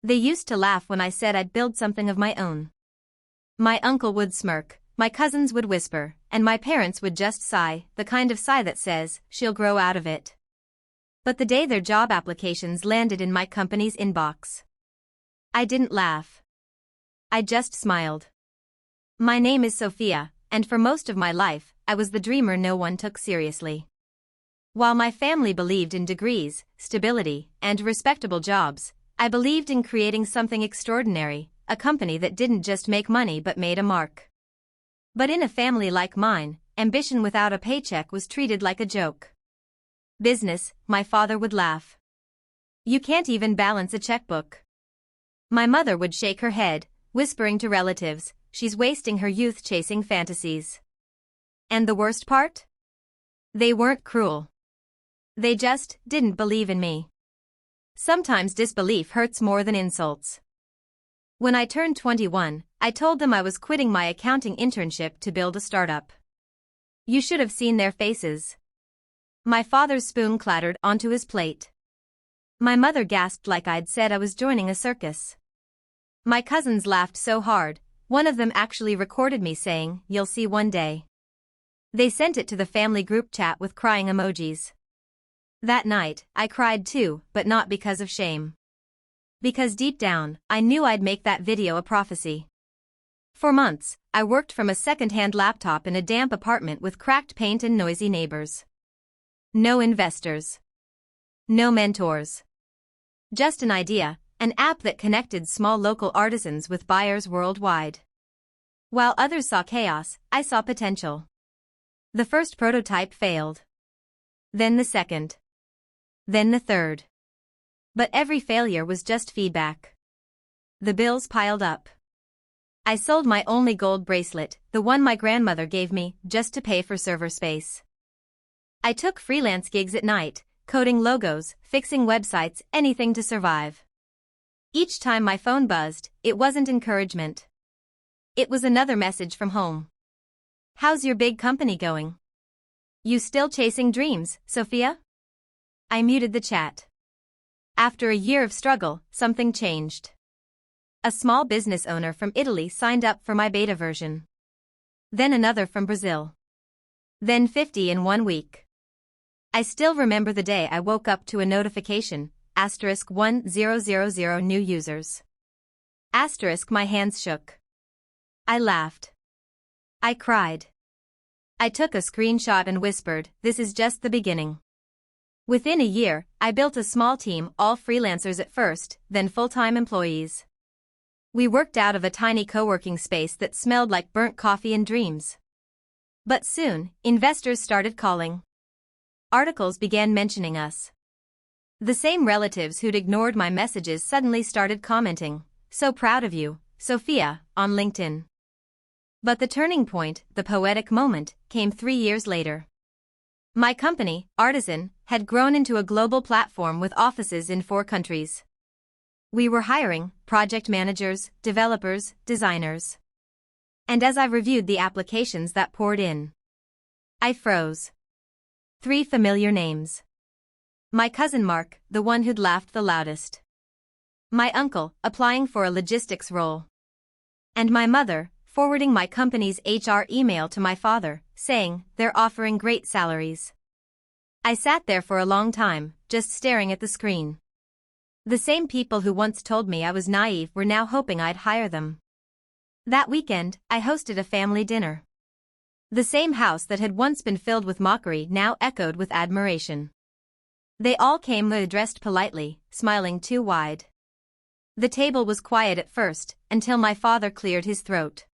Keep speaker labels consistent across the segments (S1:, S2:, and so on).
S1: They used to laugh when I said I'd build something of my own. My uncle would smirk, my cousins would whisper, and my parents would just sigh, the kind of sigh that says, she'll grow out of it. But the day their job applications landed in my company's inbox, I didn't laugh. I just smiled. My name is Sofia, and for most of my life, I was the dreamer no one took seriously. While my family believed in degrees, stability, and respectable jobs, I believed in creating something extraordinary, a company that didn't just make money but made a mark. But in a family like mine, ambition without a paycheck was treated like a joke. Business, my father would laugh. You can't even balance a checkbook. My mother would shake her head, whispering to relatives, she's wasting her youth chasing fantasies. And the worst part? They weren't cruel. They just didn't believe in me. Sometimes disbelief hurts more than insults. When I turned 21, I told them I was quitting my accounting internship to build a startup. You should have seen their faces. My father's spoon clattered onto his plate. My mother gasped like I'd said I was joining a circus. My cousins laughed so hard, one of them actually recorded me saying, "You'll see one day." They sent it to the family group chat with crying emojis. That night, I cried too, but not because of shame. Because deep down, I knew I'd make that video a prophecy. For months, I worked from a secondhand laptop in a damp apartment with cracked paint and noisy neighbors. No investors. No mentors. Just an idea, an app that connected small local artisans with buyers worldwide. While others saw chaos, I saw potential. The first prototype failed. Then the second. Then the third. But every failure was just feedback. The bills piled up. I sold my only gold bracelet, the one my grandmother gave me, just to pay for server space. I took freelance gigs at night, coding logos, fixing websites, anything to survive. Each time my phone buzzed, it wasn't encouragement. It was another message from home. How's your big company going? You still chasing dreams, Sofia? I muted the chat. After a year of struggle, something changed. A small business owner from Italy signed up for my beta version. Then another from Brazil. Then 50 in 1 week. I still remember the day I woke up to a notification, *1000 new users. My hands shook. I laughed. I cried. I took a screenshot and whispered, "This is just the beginning." Within a year, I built a small team, all freelancers at first, then full-time employees. We worked out of a tiny co-working space that smelled like burnt coffee and dreams. But soon, investors started calling. Articles began mentioning us. The same relatives who'd ignored my messages suddenly started commenting, "So proud of you, Sofia," on LinkedIn. But the turning point, the poetic moment, came 3 years later. My company, Artisyn, had grown into a global platform with offices in 4 countries. We were hiring project managers, developers, designers. And as I reviewed the applications that poured in, I froze. 3 familiar names. My cousin Mark, the one who'd laughed the loudest. My uncle, applying for a logistics role. And my mother, forwarding my company's HR email to my father, saying, "They're offering great salaries." I sat there for a long time, just staring at the screen. The same people who once told me I was naive were now hoping I'd hire them. That weekend, I hosted a family dinner. The same house that had once been filled with mockery now echoed with admiration. They all came dressed politely, smiling too wide. The table was quiet at first, until my father cleared his throat.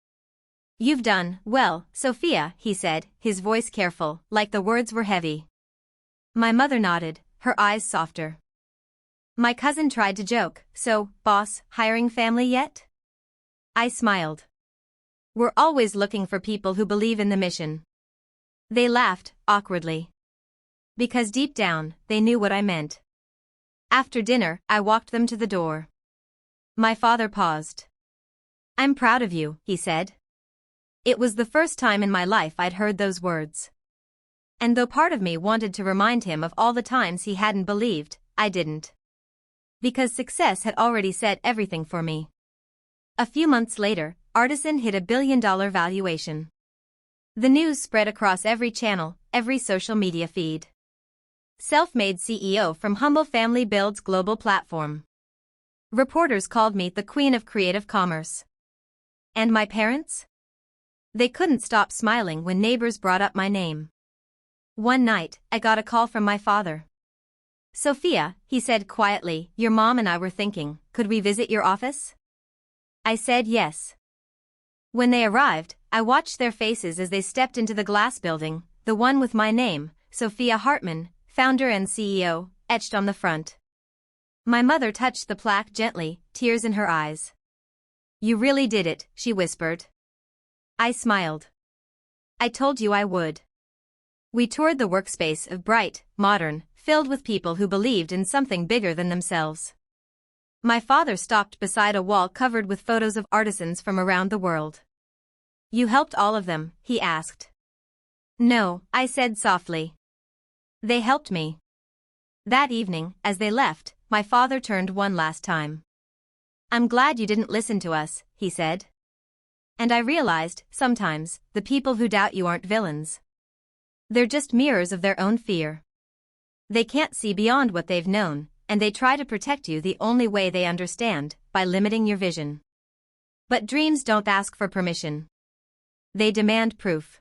S1: "You've done well, Sofia," he said, his voice careful, like the words were heavy. My mother nodded, her eyes softer. My cousin tried to joke, "So, boss, hiring family yet?" I smiled. "We're always looking for people who believe in the mission." They laughed, awkwardly. Because deep down, they knew what I meant. After dinner, I walked them to the door. My father paused. "I'm proud of you," he said. It was the first time in my life I'd heard those words. And though part of me wanted to remind him of all the times he hadn't believed, I didn't. Because success had already said everything for me. A few months later, Artisyn hit $1 billion valuation. The news spread across every channel, every social media feed. Self-made CEO from humble family builds global platform. Reporters called me the queen of creative commerce. And my parents? They couldn't stop smiling when neighbors brought up my name. One night, I got a call from my father. "Sofia," he said quietly, "your mom and I were thinking, could we visit your office?" I said yes. When they arrived, I watched their faces as they stepped into the glass building, the one with my name, Sofia Hartman, founder and CEO, etched on the front. My mother touched the plaque gently, tears in her eyes. "You really did it," she whispered. I smiled. "I told you I would." We toured the workspace of bright, modern, filled with people who believed in something bigger than themselves. My father stopped beside a wall covered with photos of artisans from around the world. "You helped all of them?" he asked. "No," I said softly. "They helped me." That evening, as they left, my father turned one last time. "I'm glad you didn't listen to us," he said. And I realized, sometimes, the people who doubt you aren't villains. They're just mirrors of their own fear. They can't see beyond what they've known, and they try to protect you the only way they understand, by limiting your vision. But dreams don't ask for permission. They demand proof.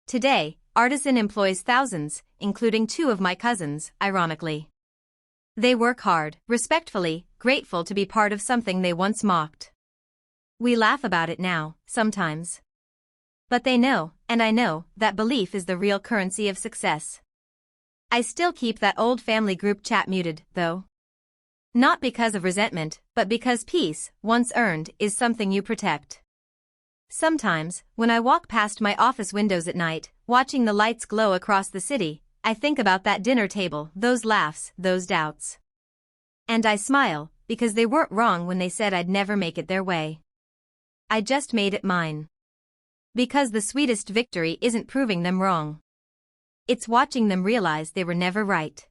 S1: Today, Artisyn employs thousands, including 2 of my cousins, ironically. They work hard, respectfully, grateful to be part of something they once mocked. We laugh about it now, sometimes. But they know, and I know, that belief is the real currency of success. I still keep that old family group chat muted, though. Not because of resentment, but because peace, once earned, is something you protect. Sometimes, when I walk past my office windows at night, watching the lights glow across the city, I think about that dinner table, those laughs, those doubts. And I smile, because they weren't wrong when they said I'd never make it their way. I just made it mine. Because the sweetest victory isn't proving them wrong. It's watching them realize they were never right.